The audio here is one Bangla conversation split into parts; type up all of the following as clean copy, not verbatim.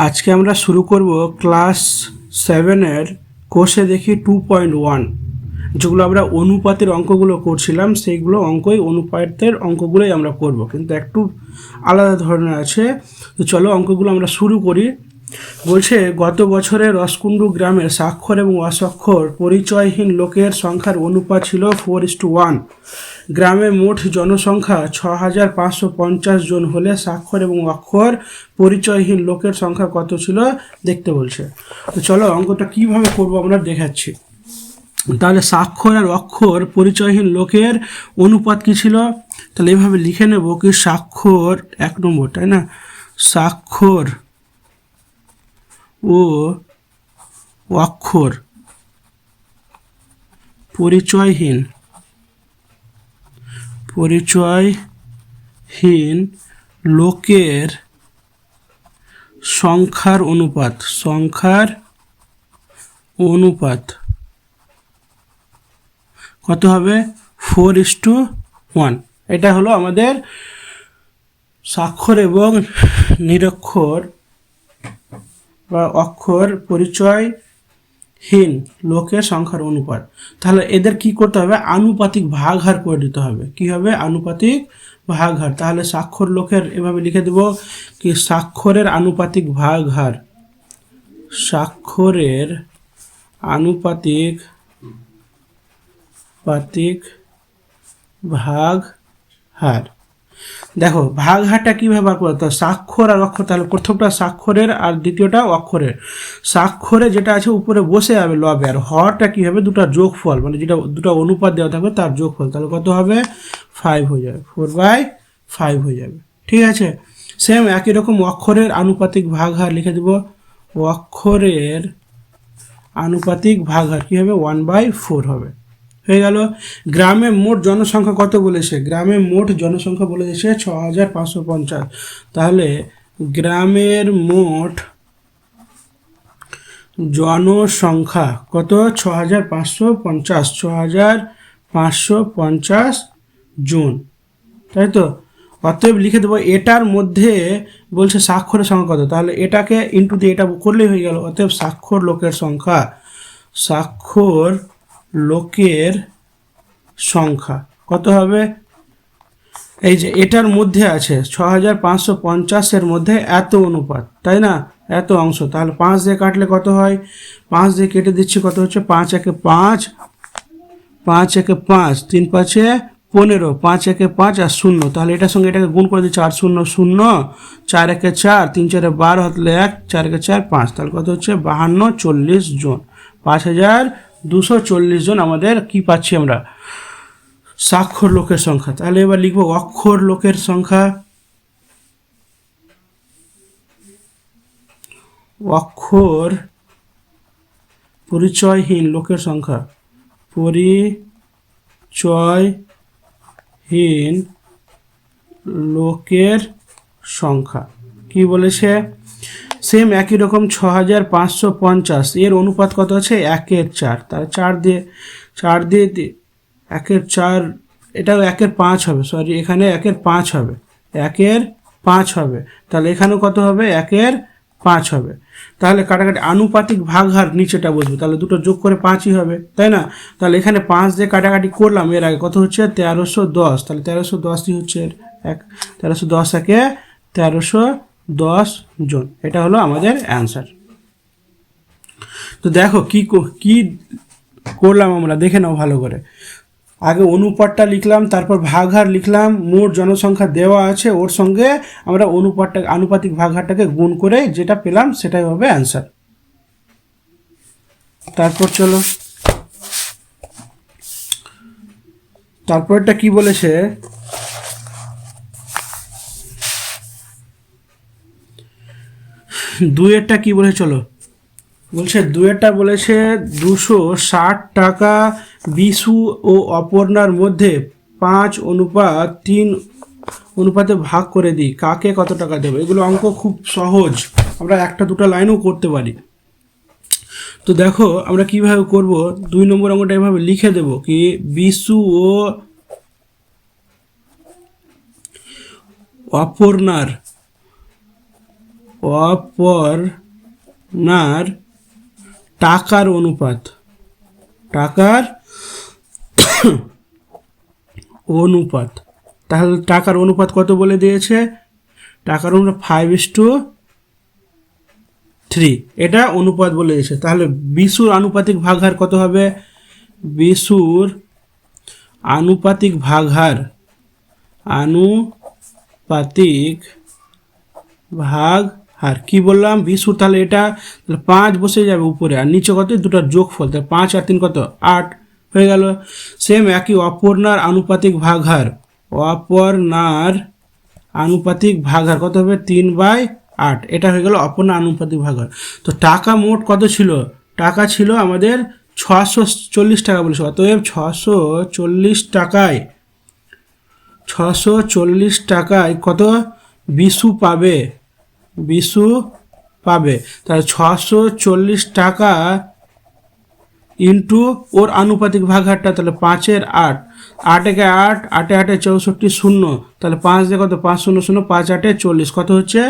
আজকে আমরা শুরু করব ক্লাস 7-এর কোর্সে দেখি 2.1, যেগুলো আমরা অনুপাতের অঙ্কগুলো করছিলাম সেইগুলো অনুপাতের অঙ্কগুলোই আমরা করব, কিন্তু একটু আলাদা ধরনের আছে। তো চলো অঙ্কগুলো আমরা শুরু করি। বলছে গত বছরে রসকুন্ডু গ্রামের স্বাক্ষর এবং অস্বাক্ষর পরিচয়হীন লোকের সংখ্যার অনুপাত ছিল 4:1। গ্রামে মোট জনসংখ্যা 6,550 জন হলে স্বাক্ষর এবং অক্ষর পরিচয়হীন লোকের সংখ্যা কত ছিল দেখতে বলছে। তো চলো অঙ্কটা কিভাবে করব আমরা দেখাচ্ছি। তাহলে স্বাক্ষর আর অক্ষর পরিচয়হীন লোকের অনুপাত কি ছিল, তাহলে এইভাবে লিখে নেব কি স্বাক্ষর 1 নম্বর, তাই না, স্বাক্ষর ও অক্ষর পরিচয়হীন লোকের সংখ্যার অনুপাত কত হবে 4:1। এটা হলো আমাদের স্বাক্ষর এবং নিরক্ষর বা অক্ষর পরিচয়হীন লোকের সংখ্যার অনুপাত। তাহলে এদের কি করতে হবে, আনুপাতিক ভাগহার করে দিতে হবে। কি হবে, আনুপাতিক ভাগহার। তাহলে স্বাক্ষর লোকের এভাবে লিখে দেব কি স্বাক্ষরের আনুপাতিক ভাগহার, স্বাক্ষরের আনুপাতিক ভাগহার। দেখো ভাগহারটা কীভাবে বার করতে হয়, স্বাক্ষর আর অক্ষর, তাহলে প্রথমটা স্বাক্ষরের আর দ্বিতীয়টা অক্ষরের। স্বাক্ষরে যেটা আছে উপরে বসে যাবে লবে, আর হরটা কী হবে, দুটো যোগফল, মানে যেটা দুটো অনুপাত দেওয়া থাকবে তার যোগফল। তাহলে কত হবে 5 হয়ে যাবে, 4/5 হয়ে যাবে। ঠিক আছে, সেম একই রকম অক্ষরের আনুপাতিক ভাগহার লিখে দেব। অক্ষরের আনুপাতিক ভাগহার কী হবে 1/4 হবে, হয়ে গেল। গ্রামে মোট জনসংখ্যা কত বলেছে, গ্রামে মোট জনসংখ্যা বলেছে 6,550। তাহলে গ্রামের মোট জনসংখ্যা কত 6,550 জন, তাই তো। অতএব লিখে দেবো এটার মধ্যে বলছে স্বাক্ষরের সংখ্যা কত, তাহলে এটাকে ইন্টু দিয়ে এটা করলেই হয়ে গেল। অতএব স্বাক্ষর লোকের সংখ্যা কত হবে, এই যে এটার মধ্যে আছে 6,550-এর মধ্যে এত অনুপাত, তাই না, এত অংশ। তাহলে 5 দিয়ে কাটলে কত হয়, 5 দিয়ে কেটে দিচ্ছি, কত হচ্ছে 5 একে 5, 5 একে 5, 3 5-এ 15, 5 একে 5 আর 0। তাহলে এটার সঙ্গে এটাকে গুণ করে দিচ্ছি 8 0 0, 4 একে 4, 3 4-এ 12 হাতলে 1, 4 একে 4 5, তাহলে কত হচ্ছে 52 40 জন, 5,240 জন আমাদের কি পাচ্ছি আমরা, স্বাক্ষর লোকের সংখ্যা। তাহলে এবার লিখবো অক্ষর লোকের সংখ্যা, অক্ষর পরিচয়হীন লোকের সংখ্যা, পরিচয়হীন লোকের সংখ্যা কি বলেছে, সেম একই রকম 6,550, এর অনুপাত কত আছে 1/4। তাহলে 4 দিয়ে 1/4, এটাও 1/5 হবে, সরি এখানে 1/5 হবে, 1/5 হবে। তাহলে এখানেও কত হবে 1/5 হবে। তাহলে কাটাকাটি আনুপাতিক ভাগহার নিচেটা বসবে, তাহলে দুটো যোগ করে 5ই হবে, তাই না। তাহলে এখানে 5 দিয়ে কাটাকাটি করলাম, এর আগে কত হচ্ছে 1310, তাহলে 1310ই হচ্ছে 1310 একে 1310 জন। এটা হলো আমাদের অ্যান্সার। তো দেখো কি করলাম আমরা, দেখে নাও ভালো করে। আগে অনুপাতটা লিখলাম, তারপর ভাগহার লিখলাম, মোট জনসংখ্যা দেওয়া আছে, ওর সঙ্গে আমরা আনুপাতিক ভাগহারটাকে গুণ করে যেটা পেলাম সেটাই হবে অ্যান্সার। তারপর চলো তারপরটা কি বলেছে, দুইয়েরটা কি বলেছে চলো, বলছে দুইয়েরটা বলেছে 260 টাকা বিশু ও অপর্ণার মধ্যে 5:3 অনুপাতে ভাগ করে দিই, কাকে কত টাকা দেবো। এগুলো অঙ্ক খুব সহজ, আমরা একটা দুটো লাইনও করতে পারি। তো দেখো আমরা কিভাবে করব, 2 নম্বর অঙ্কটা এভাবে লিখে দেব কি বিশু ও অপর্ণার অপর্ণার টাকার অনুপাত, টাকার অনুপাত। তাহলে টাকার অনুপাত কত বলে দিয়েছে? টাকার অনুপাত 5:3, এটা অনুপাত বলে দিয়েছে। তাহলে বিশুর আনুপাতিক ভাগহার কত হবে? বিশুর আনুপাতিক ভাগহার, আনুপাতিক ভাগহার কি বললাম? বিশুর, তাহলে এটা 5 বসে যাবে উপরে, আর নিচে কত? দুটার যোগফল, তাহলে 5 আর 3 কত? 8 হয়ে গেল। সেম একই অপর্ণার আনুপাতিক ভাগহার, অপর্ণার আনুপাতিক ভাগহার কত হবে? 3/8। এটা হয়ে গেল অপর্ণার আনুপাতিক ভাগহার। তো টাকা মোট কত ছিল? টাকা ছিল আমাদের 640 টাকা বলেছে। অতএব 640 টাকায় কত বিশু পাবে? বিশু পাবে। তাহলে 640 টাকা ইন্টু ওর আনুপাতিক ভাগহারটা, তাহলে 5-এর 8, 8-একে 8, 8-এ 64, 0, তাহলে 5 দিয়ে কত? 5 0 0, 5 8-এ 40, কত হচ্ছে?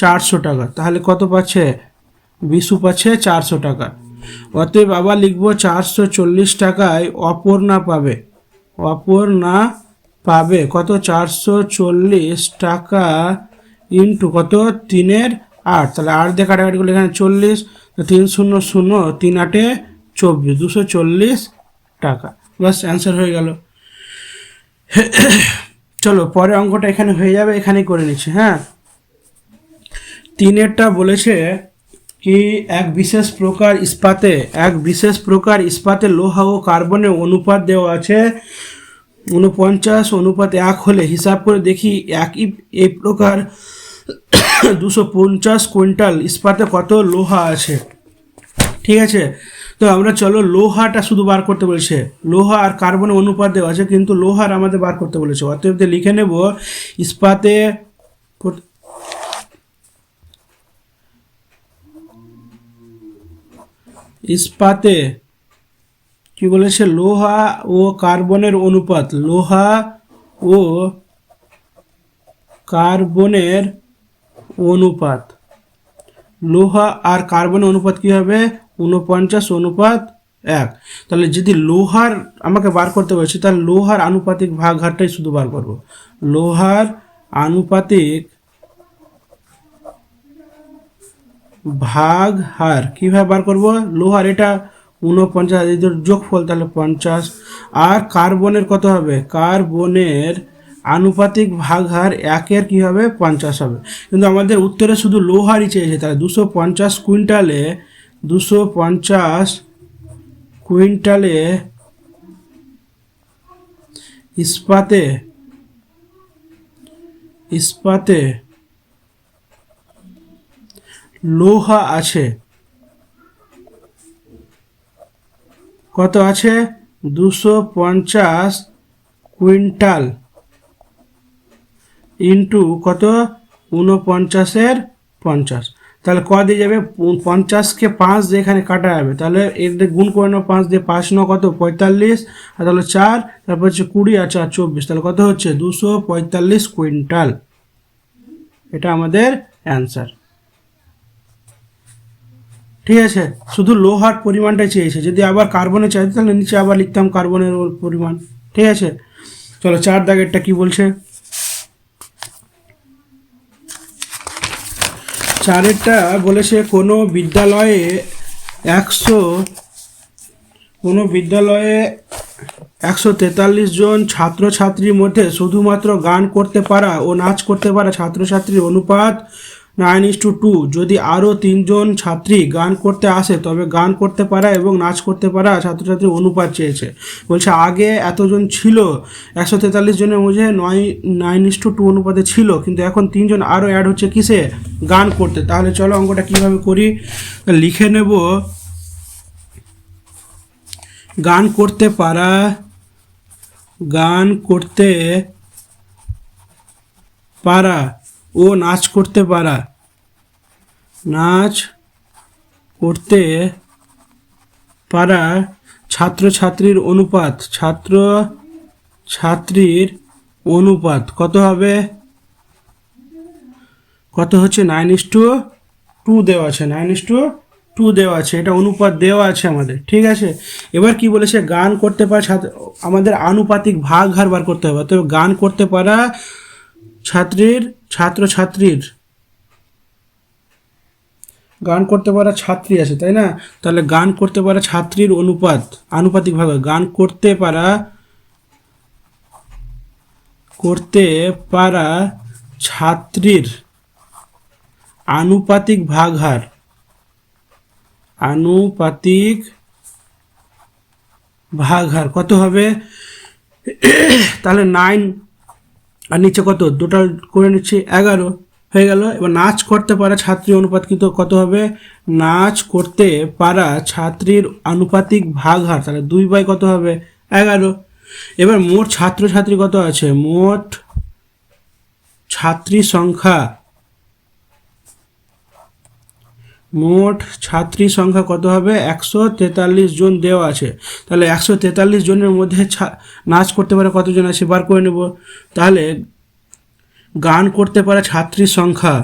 400 টাকা। তাহলে কত পাচ্ছে? বিশু পাচ্ছে 400 টাকা। অতএব আবার লিখবো 440 টাকায় অপর্ণা পাবে, অপর্ণা পাবে কত? 440 টাকা ইন্টু কত? 3-এর 8, তাহলে 8 দিয়ে কাটাকাটি করলে এখানে 40, 3 0 0, 3 8-এ 24, 240 টাকা। বাস, অ্যান্সার হয়ে গেল। চলো পরে অঙ্কটা এখানে হয়ে যাবে, এখানেই করে নিচ্ছি। হ্যাঁ, 3-এরটা বলেছে কি এক বিশেষ প্রকার ইস্পাতে লোহা ও কার্বনের অনুপাত দেওয়া আছে 49:1 হলে হিসাব করে দেখি এই প্রকার 250 কুইন্টাল ইস্পাতে কত লোহা আছে। ঠিক আছে, তো আমরা চলো লোহাটা শুধু বার করতে বলেছে, লোহা আর কার্বনের অনুপাত দেওয়া আছে, কিন্তু লোহার আমাদের বার করতে বলেছে। অতএব লিখে নেব ইস্পাতে কি বলেছে? লোহা ও কার্বনের অনুপাত, লোহা ও কার্বনের অনুপাত, লোহা আর কার্বনের অনুপাত কি হবে? 49:1। তাহলে যদি লোহার আমাকে বার করতে বলছে, তাহলে লোহার আনুপাতিক ভাগহারটাই শুধু বার করব। লোহার আনুপাতিক ভাগহার কিভাবে বার করব? লোহার এটা 49, এদের যোগফল, তাহলে 50। আর কার্বনের কত হবে? কার্বনের আনুপাতিক ভাগহার 1-এর কি হবে? 50 হবে। কিন্তু আমাদের উত্তরে শুধু লোহারই চেয়েছে, তাহলে 250 কুইন্টালে ইস্পাতে লোহা আছে কত? আছে 250 কুইন্টাল ইন্টু কত? 49-এর 50। তাহলে ক দিয়ে যাবে? 50-কে 5 দিয়ে এখানে কাটা যাবে, তাহলে এর গুণ করে নাও 5 দিয়ে। 5 9 কত? 45, আর তাহলে 4, তারপর হচ্ছে 20 আর 4 24, তাহলে কত হচ্ছে? 245 কুইন্টাল। এটা আমাদের অ্যান্সার। ঠিক আছে, শুধু লোহার পরিমাণটা চেয়েছে। যদি আবার কার্বনে চাইতো তাহলে নিচে আবার লিখতাম কার্বনের পরিমাণ। ঠিক আছে, চলো 4 দাগেরটা কি বলছে? 4-এরটা বলেছে কোনো বিদ্যালয়ে 143 জন ছাত্রছাত্রীর মধ্যে শুধুমাত্র গান করতে পারা ও নাচ করতে পারা ছাত্রছাত্রীর অনুপাত 9:2। যদি আরও 3 জন ছাত্রী গান করতে আসে তবে গান করতে পারা এবং নাচ করতে পারা ছাত্রছাত্রীর অনুপাত চেয়েছে। বলছে আগে এতজন ছিল, 143 জনের মধ্যে 9:2 অনুপাতে ছিল, কিন্তু এখন 3 জন আরও অ্যাড হচ্ছে কিসে? গান করতে। তাহলে চলো অঙ্কটা কীভাবে করি, লিখে নেব গান করতে পারা ও নাচ করতে পারা ছাত্রছাত্রীর অনুপাত কত হবে? কত হচ্ছে? 9:2। টু দেওয়া আছে, 9:2 দেওয়া আছে, এটা অনুপাত দেওয়া আছে আমাদের, ঠিক আছে। এবার কি বলেছে, গান করতে পারা আমাদের আনুপাতিক ভাগ হার বার করতে হবে। তবে গান করতে পারা ছাত্রছাত্রীর গান করতে পারা ছাত্রী আছে, তাই না? তাহলে গান করতে পারা ছাত্রীর আনুপাতিক ভাগ, গান করতে পারা ছাত্রীর আনুপাতিক ভাগ হার কত হবে? তাহলে 9 আর নিচে কত, টোটাল করে নিচ্ছি 11 হয়ে গেল। এবার নাচ করতে পারা ছাত্রীর অনুপাত কিন্তু কত হবে? নাচ করতে পারা ছাত্রীর আনুপাতিক ভাগ হার, তাহলে 2 কত হবে? 11। এবার মোট ছাত্রছাত্রী কত আছে? মোট ছাত্রী সংখ্যা কত হবে? 143 জন দেওয়া আছে। তাহলে 143 জনের মধ্যে নাচ করতে পারে কতজন আছে বার করে নেব। তাহলে গান করতে পারে ছাত্রীর সংখ্যা,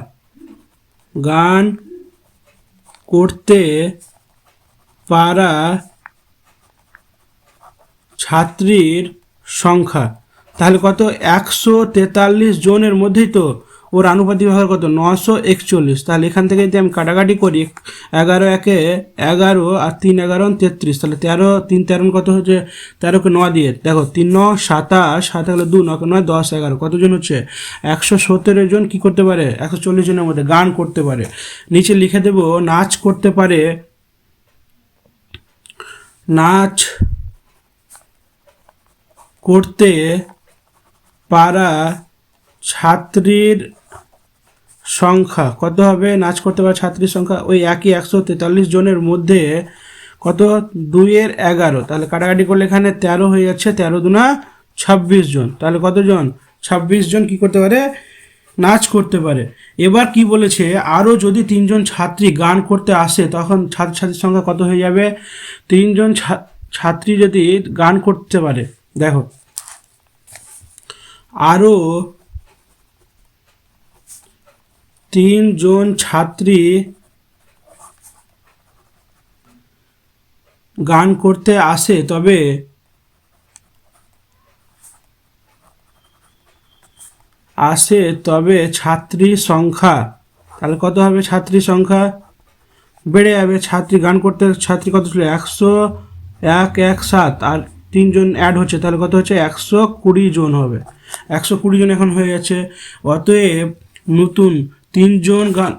গান করতে পারা ছাত্রীর সংখ্যা, তাহলে কত? 143 জনের মধ্যেই তো ওর আনুপাতিক ভাগ কত? 941। তাহলে এখান থেকে যদি আমি কাটাকাটি করি, 11 একে 11 আর 3 11 33, তাহলে 13 3 13 কত হচ্ছে? 13কে 9 দিয়ে দেখো, 3 9 27, 7 হলো 2, 9 9 10 11 কতজন হচ্ছে? 117 জন কি করতে পারে? 140 জনের মধ্যে গান করতে পারে। নিচে লিখে দেব, নাচ করতে পারে ছাত্রীর সংখ্যা কত হবে? নাচ করতে পারা ছাত্রীর সংখ্যা ওই একই 143 জনের মধ্যে কত? 2 এর 11, তাহলে কাটাকাটি করলে এখানে 13 হয়ে যাচ্ছে, 13 দুনা 26 জন, তাহলে কতজন? 26 জন কি করতে পারে? নাচ করতে পারে। এবার কি বলেছে, আরও যদি 3 জন ছাত্রী গান করতে আসে তখন ছাত্রছাত্রীর সংখ্যা কত হয়ে যাবে? 3 জন ছাত্রী যদি গান করতে পারে, দেখো আরও 3 জন ছাত্রী গান করতে আসে তবে ছাত্রী সংখ্যা, তাহলে কত হবে? ছাত্রী সংখ্যা বেড়ে যাবে। ছাত্রী কত ছিল? 117 আর 3 জন অ্যাড হচ্ছে, তাহলে কত হচ্ছে? 120 জন হবে। 120 জন এখন হয়ে যাচ্ছে। অতএব নতুন 3 জন গান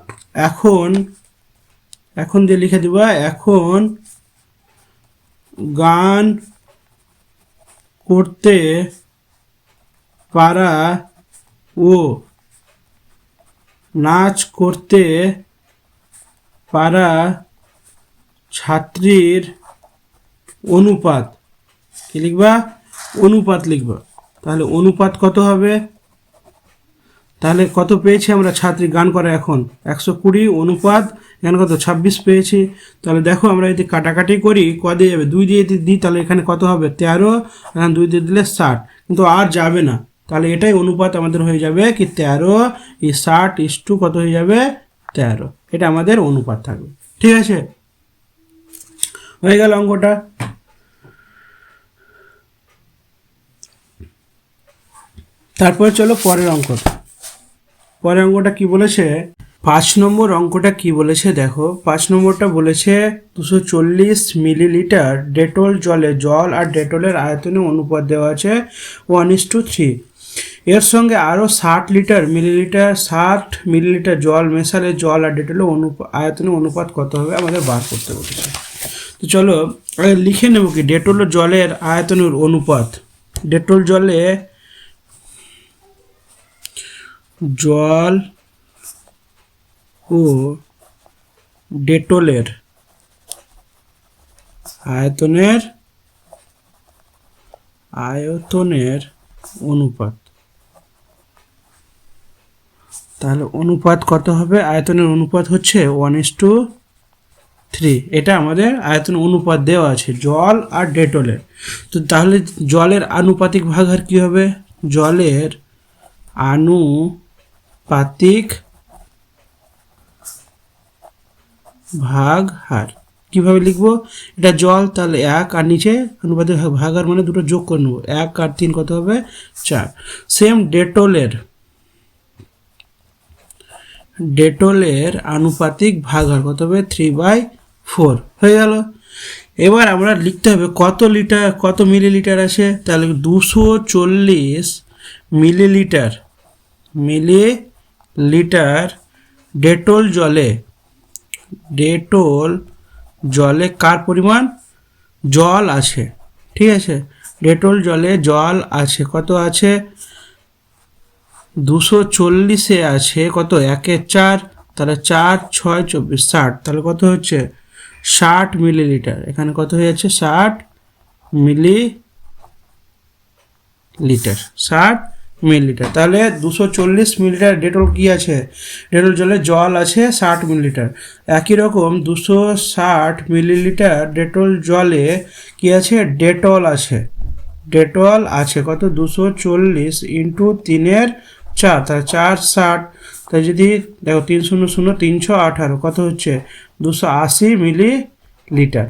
এখন দিয়ে লিখে দিবা, এখন গান করতে পারা ও নাচ করতে পারা ছাত্রীর অনুপাত, কি লিখবা? অনুপাত লিখবা। তাহলে অনুপাত কত হবে? তাহলে কত পেয়েছি আমরা? ছাত্রী গান করে এখন 120 অনুপাত এখানে কত? 26 পেয়েছি। তাহলে দেখো আমরা যদি কাটাকাটি করি ক দিয়ে যাবে? 2 দিয়ে দিই, তাহলে এখানে কত হবে? 13, এখানে 2 দিয়ে দিলে 60, কিন্তু আর যাবে না। তাহলে এটাই অনুপাত আমাদের হয়ে যাবে কি? 13:60 কত হয়ে যাবে? 13। এটা আমাদের অনুপাত থাকবে, ঠিক আছে? হয়ে গেল অঙ্কটা। তারপর চলো পরের অঙ্কটা কি বলেছে? 5 নম্বর অঙ্কটা কি বলেছে দেখো। 5 নম্বরটা বলেছে 240 মিলিলিটার ডেটল জল আর ডেটলের আয়তনে অনুপাত দেওয়া আছে 1:3। এর সঙ্গে আরও 60 মিলিলিটার জল মেশালে জল আর ডেটলের আয়তনে অনুপাত কত হবে আমাদের বার করতে বলেছে। তো চলো লিখে নেব কি ডেটল ও জলের আয়তনের অনুপাত। ডেটল জলে জল ও ডেটলের আয়তনের অনুপাত, তাহলে অনুপাত কত হবে? আয়তনের অনুপাত হচ্ছে 1:3। এটা আমাদের আয়তনের অনুপাত দেওয়া আছে জল আর ডেটলের। তো তাহলে জলের আনুপাতিক ভাগ আর কি হবে? জলের আনুপাতিক ভাগ হার। কীভাবে লিখবো? এটা জল, তাহলে 1 আর নিচে অনুপাতে ভাগ হার মানে দুটো যোগ করে নেবো, 1 আর 3 কত হবে? 4। সেম ডেটলের আনুপাতিক ভাগ হার কত হবে? 3/4 হয়ে গেল। এবার আমরা লিখতে হবে কত লিটার, কত মিলিলিটার আছে, তাহলে 240 মিলিলিটার ডেটল জলে কার পরিমাণ? জল আছে, ঠিক আছে। ডেটল জলে জল আছে, কত আছে? 240-এ আছে কত? 1 এর 4, তাহলে 4 6 24 60, তাহলে কত হচ্ছে? 60 মিলিলিটার। এখানে কত হয়ে যাচ্ছে? 60 মিলিলিটার। তাহলে 240 মিলিলিটার ডেটল কি আছে? ডেটল জলে জল আছে 60 মিলিলিটার। একই রকম 260 মিলিলিটার ডেটল জলে কি আছে? ডেটল আছে কত? 240 ইন্টু 3-এর 4, তাহলে 4 60, তাই যদি দেখো 3 0 0 318, কত হচ্ছে? 280 মিলিলিটার।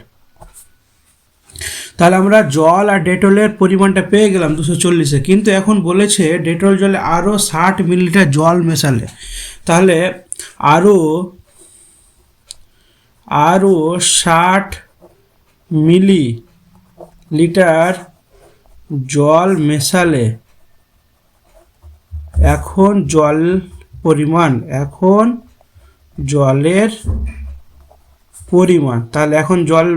তাহলে আমরা জল আর ডেটলের পরিমাণটা পেয়ে গেলাম 240-এ, কিন্তু এখন বলেছে ডেটল জলে আরও 60 মিলিলিটার জল মেশালে, তাহলে আরও 60 মিলিলিটার জল মেশালে এখন জলের পরিমাণ, তাহলে এখন জল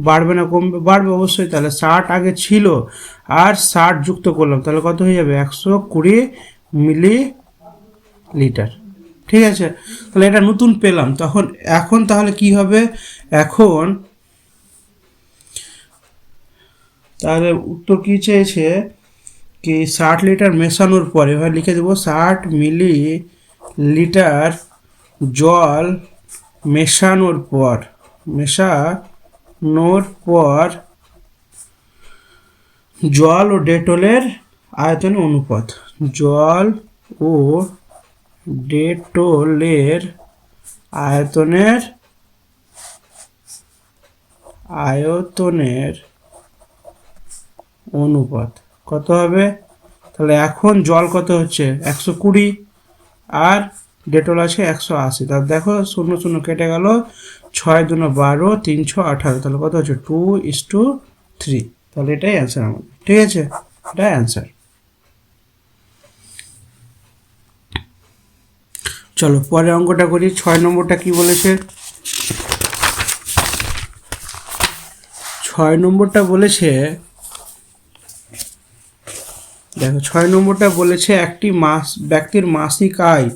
বাড়বে না কমবে? বাড়বে অবশ্যই। তাহলে 60 আগে ছিল আর 60 যুক্ত করলাম, তাহলে কত হয়ে যাবে? 120 মিলিলিটার, ঠিক আছে। তাহলে এটা নতুন পেলাম। এখন তাহলে কি হবে? এখন তাহলে উত্তর কি চেয়েছে? কি 60 লিটার মেশানোর পরে, এবার লিখে দেবো 60 মিলিলিটার জল মেশানোর পর জল ও ডেটলের আয়তনের অনুপাত। জল ও ডেটলের আয়তনের অনুপাত কত হবে? তাহলে এখন জল কত হচ্ছে? 120 আর ডেটল আছে 180। তাহলে দেখো 0 0 কেটে গেল, 6 2 12 318, তাহলে কত হচ্ছে? 2:3। তাহলে এটাই অ্যান্সার আমাদের, ঠিক আছে। এটাই অ্যান্সার। চলো পরে অঙ্কটা করি। 6 নম্বরটা কি বলেছে? 6 নম্বরটা বলেছে, দেখো 6 নম্বরটা বলেছে একটি ব্যক্তির মাসিক আয়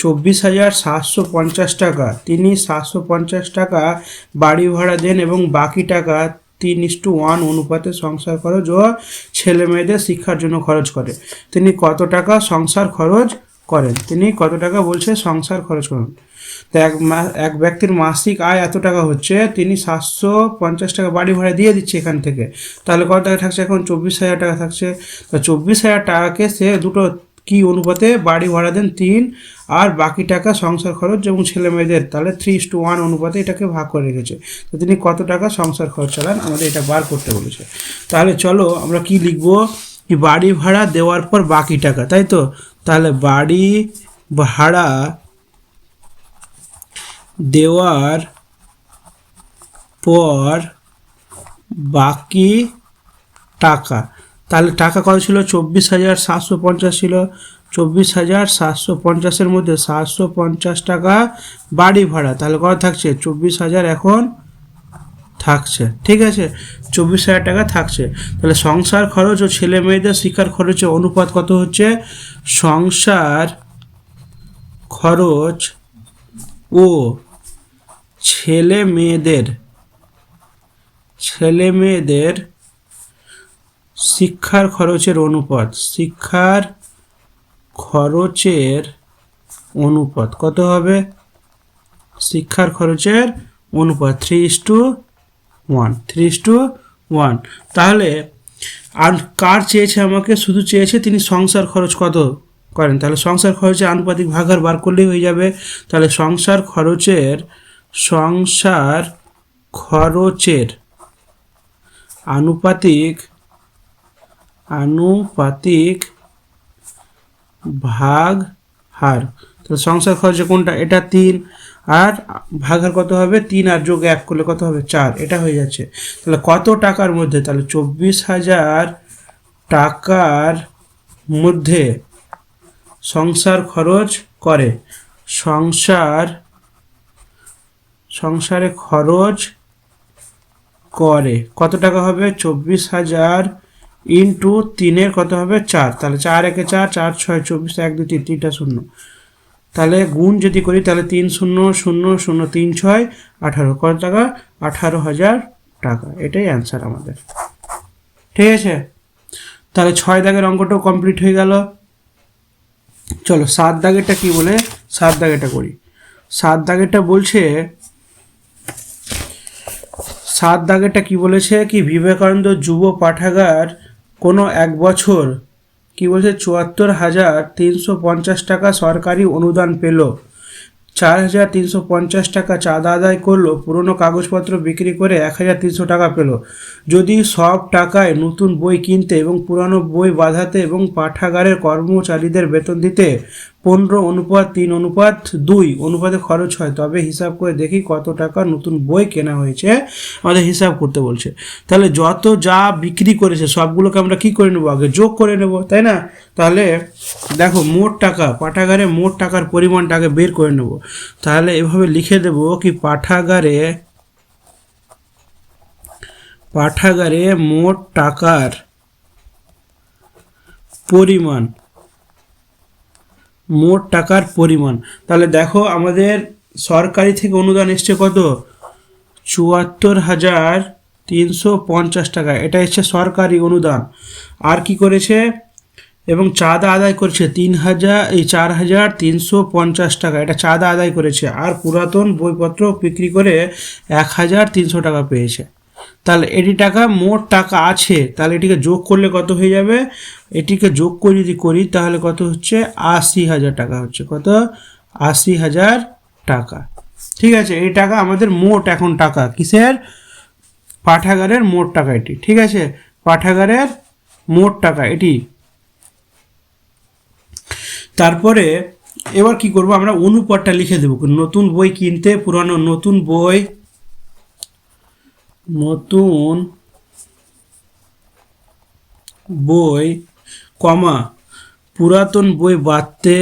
24,750 টাকা। তিনি 750 টাকা বাড়ি ভাড়া দেন এবং বাকি টাকা 3:1 অনুপাতে সংসার খরচ ও ছেলে মেয়েদের শিক্ষার জন্য খরচ করে। তিনি কত টাকা সংসার খরচ করেন? তো এক ব্যক্তির মাসিক আয় এত টাকা হচ্ছে, তিনি 750 টাকা বাড়ি ভাড়া দিয়ে দিচ্ছে এখান থেকে, তাহলে কত টাকা থাকছে? এখন 24,000 টাকা থাকছে। তো 24,000 টাকাকে সে দুটো কি অনুপাতে বাড়ি ভাড়া দেন? 3, আর বাকি টাকা সংসার খরচ এবং ছেলে মেয়েদের, তাহলে 3:1 অনুপাতে এটাকে ভাগ করে রেখেছে। তো তিনি কত টাকা সংসার খরচ চালান, আমাদের এটা বার করতে বলেছে। তাহলে চলো আমরা কি লিখবো? কি বাড়ি ভাড়া দেওয়ার পর বাকি টাকা, তাই তো। তাহলে বাড়ি ভাড়া দেওয়ার পর বাকি টাকা, তাহলে টাকা কত ছিল? 24,750 ছিল। 24,750-এর মধ্যে 750 টাকা বাড়ি ভাড়া, তাহলে কত থাকছে? 24,000 এখন থাকছে, ঠিক আছে। 24,000 টাকা থাকছে। তাহলে সংসার খরচ ও ছেলে মেয়েদের শিক্ষার খরচের অনুপাত কত হচ্ছে? সংসার খরচ ও ছেলে মেয়েদের শিক্ষার খরচের অনুপাত কত হবে? শিক্ষার খরচের অনুপাত 3:1। তাহলে আর কার চেয়েছে? আমাকে শুধু চেয়েছে তিনি সংসার খরচ কত করেন, তাহলে সংসার খরচের আনুপাতিক ভাগার বার করলেই হয়ে যাবে। তাহলে সংসার খরচের সংসার খরচের আনুপাতিক ভাগ হার। তো সংসার খরচে কোনটা? এটা 3, আর ভাগ হার কত হবে? 3 আর যোগ 1 করলে কত হবে? 4। এটা হয়ে যাচ্ছে। তাহলে কত টাকার মধ্যে? তাহলে 24,000 টাকার মধ্যে সংসার খরচ করে। সংসারে খরচ করে কত টাকা হবে? 24,000 ইন্টু 3 কত হবে? 4। তাহলে 4 একে 4, 4 6 24, 1 2 3, 3টা শূন্য। তাহলে গুণ যদি করি তাহলে 3 0 0 0 3 6 18। কত টাকা? 18,000 টাকা। এটাই অ্যান্সার আমাদের। ঠিক আছে, তাহলে 6 দাগের অঙ্কটাও কমপ্লিট হয়ে গেল। চলো 7 দাগেরটা কি বলে 7 দাগেরটা করি। 7 দাগেরটা বলছে, 7 দাগেরটা কি বলেছে কি বিবেকানন্দ যুব পাঠাগার কোনো এক বছর কি বলছে 74,350 টাকা সরকারি অনুদান পেল, 4,350 টাকা চাঁদা আদায় করলো, পুরনো কাগজপত্র বিক্রি করে 1,300 টাকা পেল। যদি সব টাকায় নতুন বই কিনতে এবং পুরানো বই বাঁধাতে এবং পাঠাগারের কর্মচারীদের বেতন দিতে 15:3:2 অনুপাতে খরচ হয়, তবে হিসাব করে দেখি কত টাকা নতুন বই কেনা হয়েছে। আমাদের হিসাব করতে বলছে। তাহলে যত যা বিক্রি করেছে সবগুলোকে আমরা কি করে নেব? আগে যোগ করে নেব, তাই না? তাহলে দেখো মোট টাকা, পাঠাগারে মোট টাকার পরিমাণটাকে বের করে নেব। তাহলে এভাবে লিখে দেব কি পাঠাগারে মোট টাকার পরিমাণ। তাহলে দেখো আমাদের সরকারি থেকে অনুদান এসছে কত? 74,350 টাকা। এটা এসছে সরকারি অনুদান। আর কি করেছে? এবং চাঁদা আদায় করেছে 4,350 টাকা। এটা চাঁদা আদায় করেছে। আর পুরাতন বইপত্র বিক্রি করে 1,300 টাকা পেয়েছে। তাহলে এটি টাকা মোট টাকা আছে। তাহলে এটিকে যোগ করলে কত হয়ে যাবে? এটিকে যোগ করে যদি করি তাহলে কত হচ্ছে? 80,000 টাকা হচ্ছে। কত? 80,000 টাকা। ঠিক আছে, এই টাকা আমাদের মোট এখন টাকা কিসের? পাঠাগারের মোট টাকা এটি। ঠিক আছে, পাঠাগারের মোট টাকা এটি। তারপরে এবার কি করব? আমরা অনুপাতটা লিখে দেব। নতুন বই কিনতে পুরানো নতুন বই কমা পুরাতন বই বাঁধতে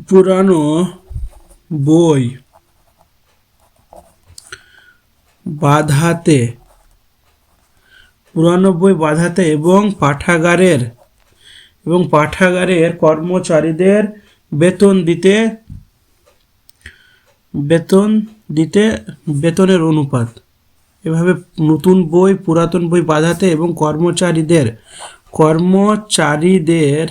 পুরানো বই বাঁধাতে এবং পাঠাগারের কর্মচারীদের বেতন দিতে বেতনের অনুপাত। এভাবে নতুন বই পুরাতন বই বাঁধাতে এবং কর্মচারীদের কর্মচারীদের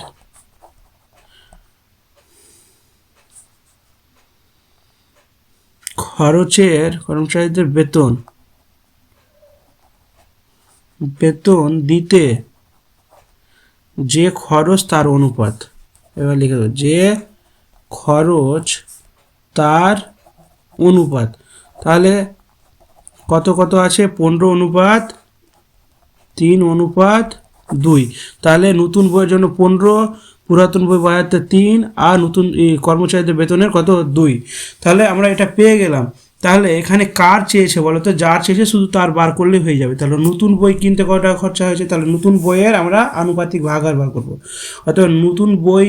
বেতন দিতে যে খরচ তার অনুপাত। এবার লিখে দেবো যে খরচ তার অনুপাত। তাহলে কত কত আছে? 15:3:2। তাহলে নতুন বইয়ের জন্য 15, পুরাতন বই বাজাতে 3, আর নতুন কর্মচারীদের বেতনের কত? 2। তাহলে আমরা এটা পেয়ে গেলাম। তাহলে এখানে কার চেয়েছে বলো তো? যার চেয়েছে শুধু তার বার করলেই হয়ে যাবে। তাহলে নতুন বই কিনতে কত টাকা খরচা হয়েছে? তাহলে নতুন বইয়ের আমরা আনুপাতিক ভাগাহার বার করবো। অর্থাৎ নতুন বই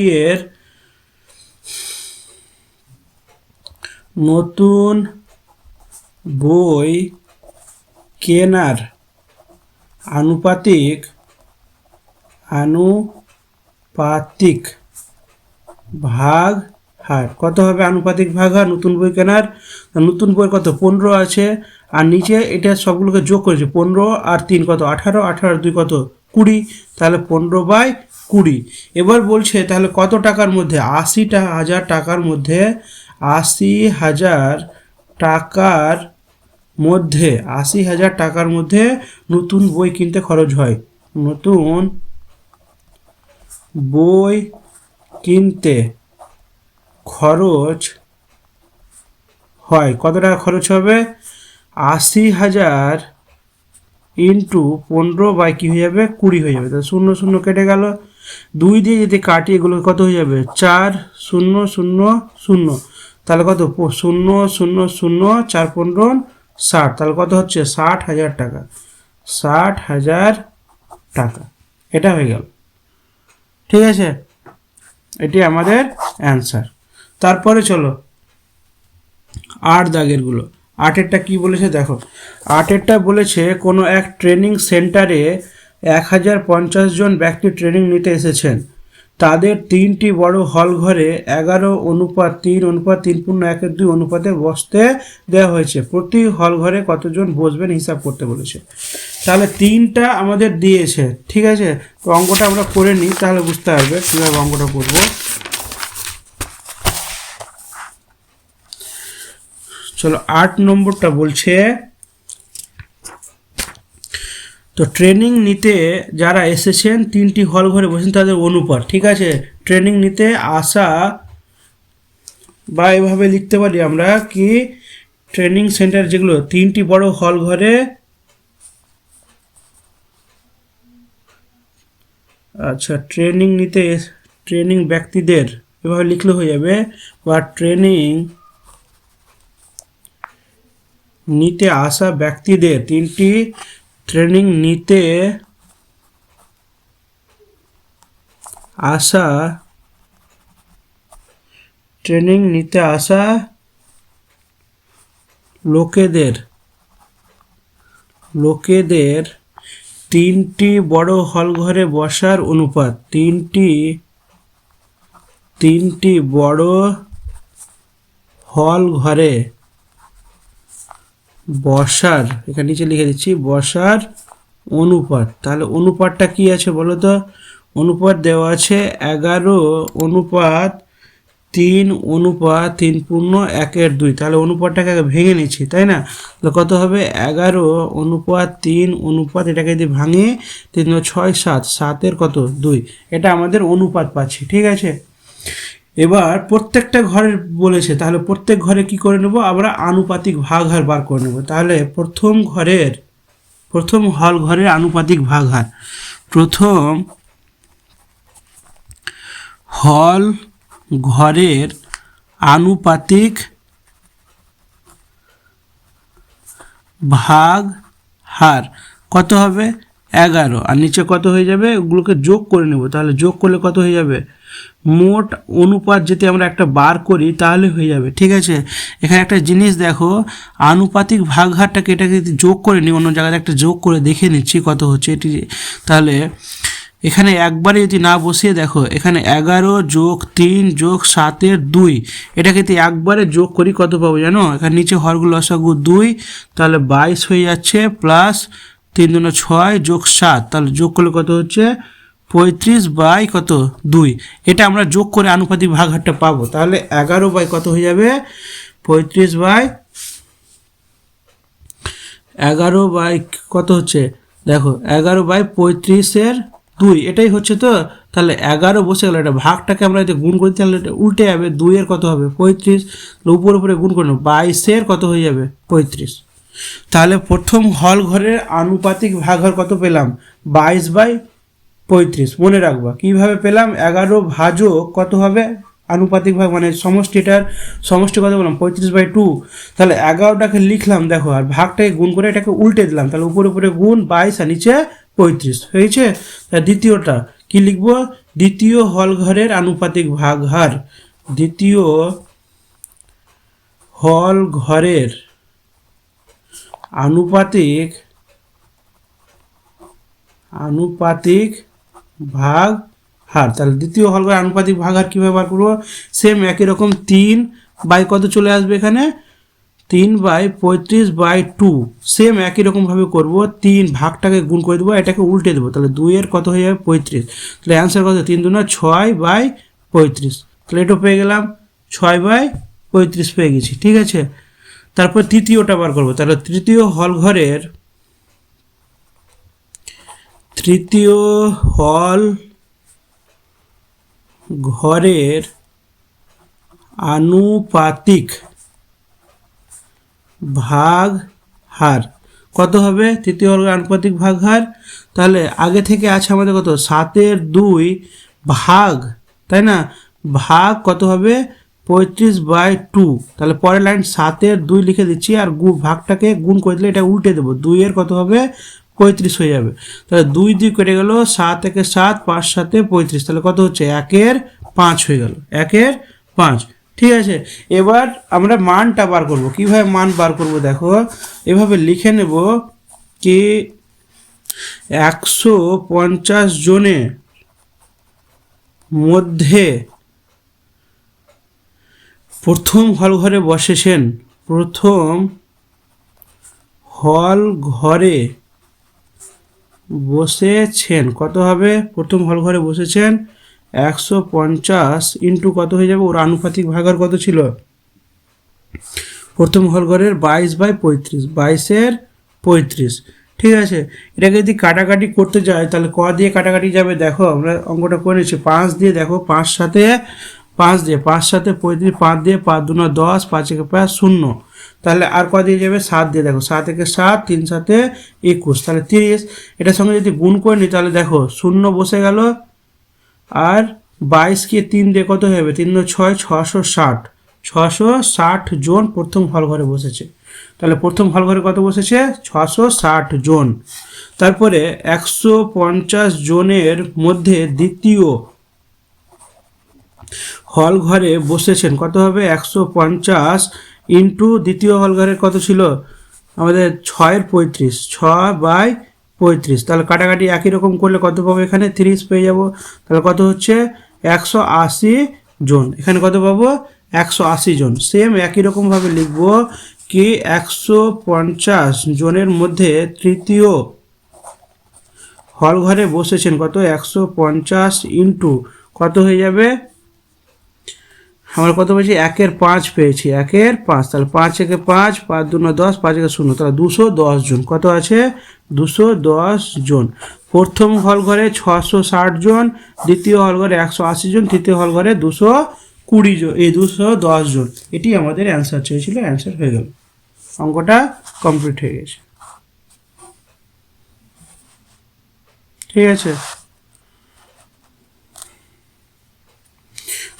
কেনার আনুপাতিক ভাগ হার কত হবে? আনুপাতিক ভাগ হার নতুন বই কেনার। নতুন বই কত? 15 আছে, আর নিচে এটা সবগুলোকে যোগ করেছে 15 আর 3 কত? 18, 18 2 কত? 20। তাহলে 15/20। এবার বলছে তাহলে কত টাকার মধ্যে? 80,000 টাকার মধ্যে 80,000 টাকার মধ্যে নতুন বই কিনতে খরচ হয়। নতুন বই কিনতে খরচ হয়, কত টাকা খরচ হবে? 80,000 ইন্টু 15 বাই কি হয়ে যাবে? 20 হয়ে যাবে। তাহলে 0 0 কেটে গেল, 2 দিয়ে যদি কাটি এগুলো কত হয়ে যাবে? 4 0 0 0, তাহলে কত? 0 0 0 4 15 60, তাহলে কত হচ্ছে? 60,000 টাকা। 60,000 টাকা, এটা হয়ে গেল। ঠিক আছে, এটি আমাদের অ্যান্সার। তারপরে চলো 8 দাগেরগুলো। 8এরটা কি বলেছে দেখো, 8এরটা বলেছে কোনো এক ট্রেনিং সেন্টারে 1050 জন ব্যক্তি ট্রেনিং নিতে এসেছেন। তাদের 3টি বড় হল ঘরে 11:3:3:1:2 অনুপাতে বসতে দেওয়া হয়েছে। প্রতি হল ঘরে কতজন বসবেন হিসাব করতে বলেছে। তাহলে 3টা আমাদের দিয়েছে, ঠিক আছে। তো অঙ্কটা আমরা করে নিই, তাহলে বুঝতে পারবে কীভাবে অঙ্কটা করব। চলো 8 নম্বরটা বলছে, তো ট্রেনিং নিতে যারা এসেছেন 3টি হল ঘরে বসেছেন তাদের অনুপাত, ঠিক আছে। ট্রেনিং নিতে আসা, বা এভাবে লিখতে পারি আমরা কি, ট্রেনিং সেন্টার যেগুলো 3টি বড় হল ঘরে, আচ্ছা ট্রেনিং ব্যক্তিদের এভাবে লিখলে হয়ে যাবে, বা ট্রেনিং নিতে আসা ব্যক্তিদের, 3টি ট্রেনিং নিতে আসা লোকেদের 3টি বড় হল ঘরে বসার অনুপাত, 3টি বড় হল ঘরে বসার, এখানে নিচে লিখে দিচ্ছি, বসার অনুপাত। তাহলে অনুপাতটা কি আছে বলো তো? অনুপাত দেওয়া আছে 11:3:3:1:2। তাহলে অনুপাতটাকে ভেঙে নিচ্ছি, তাই না? তাহলে কত হবে? 11:3:3, এটাকে যদি ভাঙি 3 6 7, 7-এর কত? 2। এটা আমাদের অনুপাত পাচ্ছি, ঠিক আছে। এবার প্রত্যেকটা ঘরের বলেছে, তাহলে প্রত্যেক ঘরে কি করে নেব আমরা? আনুপাতিক ভাগহার বার করে নেব। তাহলে প্রথম হল ঘরের আনুপাতিক ভাগহার, প্রথম হল ঘরের আনুপাতিক ভাগহার কত হবে? 11, আর নিচে কত হয়ে যাবে? ওগুলোকে যোগ করে নেব। তাহলে যোগ করলে কত হয়ে যাবে? মোট অনুপাত যদি আমরা একটা বার করি তাহলে হয়ে যাবে, ঠিক আছে। এখানে একটা জিনিস দেখো, আনুপাতিক ভাগহারটাকে এটাকে যদি যোগ করে নিই, অন্য জায়গায় একটা যোগ করে দেখে নিচ্ছি কত হচ্ছে এটি। তাহলে এখানে একবারে যদি না বসিয়ে দেখো, এখানে 11 + 3 + 7-2, এটাকে যদি একবারে যোগ করি কত পাবো জানো? এখানে নিচে হরগুলো লসাগু 2, তাহলে 22 হয়ে যাচ্ছে, প্লাস 3 × 6 + 7, তাহলে যোগ করলে কত হচ্ছে? 35/2। এটা আমরা যোগ করে আনুপাতিক ভাগহারটা পাবো। তাহলে 11 কত হয়ে যাবে? 35/11 কত হচ্ছে দেখো, 11/35/2, এটাই হচ্ছে তো। তাহলে 11 বসে গেল, এটা ভাগটাকে আমরা যদি গুণ করি তাহলে এটা উল্টে যাবে, 2-এর কত হবে? 35, উপরে গুণ করে নেব, 22-এর কত হয়ে যাবে? 35। তাহলে প্রথম হল ঘরের আনুপাতিক ভাগহার কত পেলাম? 22/35। মনে রাখবা কিভাবে পেলাম? 11 ভাজক কত হবে আনুপাতিক ভাগ, মানে সমষ্টিটার সমষ্টি কত বললাম? 35/2। তাহলে 11টাকে লিখলাম দেখো, আর ভাগটাকে গুণ করে এটাকে উল্টে দিলাম, তাহলে উপরে গুণ 22 আর নিচে 35 হয়েছে। দ্বিতীয়টা কি লিখব? দ্বিতীয় হল ঘরের আনুপাতিক ভাগহার, দ্বিতীয় হল ঘরের আনুপাতিক ভাগহার। তাহলে দ্বিতীয় হল ঘরের আনুপাতিক ভাগহার কীভাবে বার করবো? সেম একই রকম, 3 বাই কত চলে আসবে এখানে? 3/35/2। সেম একই রকমভাবে করবো, 3 ভাগটাকে গুণ করে দেবো, এটাকে উল্টে দেবো, তাহলে 2-এর কত হয়ে যাবে? 35। তাহলে অ্যান্সার কত? 3 × 6/35। তাহলে এটা পেয়ে গেলাম, 6/35 পেয়ে গেছি, ঠিক আছে। তারপর তৃতীয়টা বার করবো। তাহলে তৃতীয় হল ঘরের আনুপাতিক ভাগ হার কত হবে? তৃতীয় বর্গের আনুপাতিক ভাগ হার। তাহলে আগে থেকে আছে আমাদের কত? 7/2 ভাগ, তাই না, ভাগ কত হবে? 35/2। তাহলে পরের লাইন 7/2 লিখে দিচ্ছি, আর ভাগটাকে গুণ করে দিলে এটা উল্টে দেবো, 2 কত হবে? 35 হয়ে যাবে। তাহলে 2 কেটে গেল, 7 একে 7, 5 7 35, তাহলে কত হচ্ছে? 1/5 হয়ে গেল, 1/5। ঠিক আছে, এবার আমরা মানটা বার করব। কিভাবে মান বার করব দেখো, এভাবে লিখে নেব কি 150 জনের মধ্যে প্রথম হল ঘরে বসেছেন, প্রথম হল ঘরে বসেছেন কত হবে? প্রথম হল ঘরে বসেছেন 150 ইন্টু কত হয়ে যাবে? ওর আনুপাতিক ভাগার কত ছিল? প্রথম হল ঘরের 22/35, 22/35। ঠিক আছে, এটাকে যদি কাটাকাটি করতে যাই তাহলে ক দিয়ে কাটাকাটি যাবে? দেখো আমরা অঙ্কটা করে নিচ্ছি 5 দিয়ে, দেখো 5 সাথে 5 দিয়ে, 5 সাথে 35, 5 দিয়ে 5 2 10, 5 একে 5 0। তাহলে আর ক দিয়ে যাবে? 7 দিয়ে, দেখো 7 একে 7, 3 7 21, তাহলে 30। এটার সঙ্গে যদি গুণ করে নিই তাহলে দেখো 0 বসে গেল, আর 22কে 3 দিয়ে কত হবে? 3 6, 660, 660 জন প্রথম হল ঘরে বসেছে। তাহলে প্রথম হল ঘরে কত বসেছে? 660 জন। তারপরে 150 জনের মধ্যে দ্বিতীয় হল ঘরে বসেছেন কত হবে? 150 ইন্টু দ্বিতীয় হল ঘরের কত ছিল আমাদের? 6/35, 6/35। তাহলে কাটাকাটি একই রকম করলে কত পাবো? এখানে 30 পেয়ে যাব। তাহলে কত হচ্ছে? 180 জন। এখানে কত পাবো? 180 জন। সেম একই রকমভাবে লিখবো কি 150 জনের মধ্যে তৃতীয় হল ঘরে বসেছেন কত? 150 ইন্টু কত হয়ে যাবে? আমরা কত পেয়েছি? 1/5 পেয়েছি, 1/5। তাহলে 5 একে 5, 5 2 10, 5 একে 0, তাহলে 210 জন। কত আছে? 210 জন। প্রথম হল ঘরে 660 জন, দ্বিতীয় হল ঘরে 180 জন, তৃতীয় হল ঘরে 220 জন, এই 210 জন। এটি আমাদের অ্যান্সার চেয়েছিল, অ্যান্সার হয়ে গেল, অঙ্কটা কমপ্লিট হয়ে গেছে। ঠিক আছে,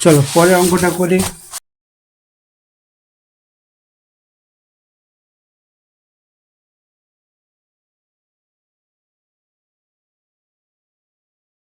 চলো পরে অঙ্কটা করি।